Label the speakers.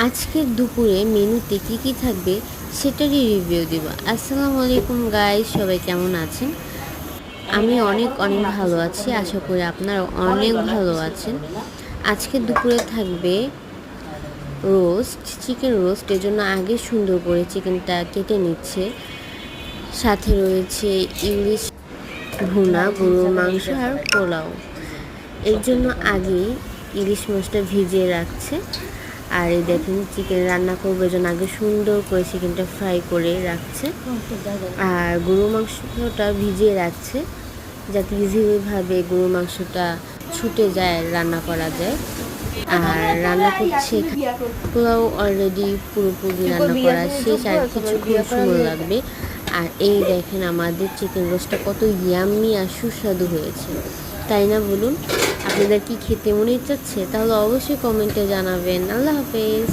Speaker 1: আজকের দুপুরে মেনুতে কী কী থাকবে সেটারই রিভিউ দিব। আসসালামু আলাইকুম গাইস, সবাই কেমন আছেন? আমি অনেক অনেক ভালো আছি, আশা করি আপনারা অনেক ভালো আছেন। আজকের দুপুরে থাকবে রোস্ট, চিকেন রোস্ট। এর জন্য আগে সুন্দর করে চিকেনটা কেটে নিচ্ছে। সাথে রয়েছে ইলিশ ভুনা, গরুর মাংস আর পোলাও। এর জন্য আগে ইলিশ মাছটা ভিজিয়ে রাখছে। আর এই দেখেন চিকেন রান্না করবে জন্য আগে সুন্দর করে চিকেনটা ফ্রাই করে রাখছে, আর গরু মাংসটা ভিজিয়ে রাখছে যাতে ইজিলিভাবে গরু মাংসটা ছুটে যায়, রান্না করা যায়। আর রান্না করছে, পোলাও অলরেডি পুরোপুরি রান্না করা শেষ, আর কিছুক্ষণ সময় লাগবে। আর এই দেখেন আমাদের চিকেন রোস্টটা কত ইয়াম্মি আর সুস্বাদু হয়েছে, তাই না বলুন? আপনাদের কি খেতে মনে চাচ্ছে? তাহলে অবশ্যই কমেন্টে জানাবেন। আল্লাহ হাফেজ।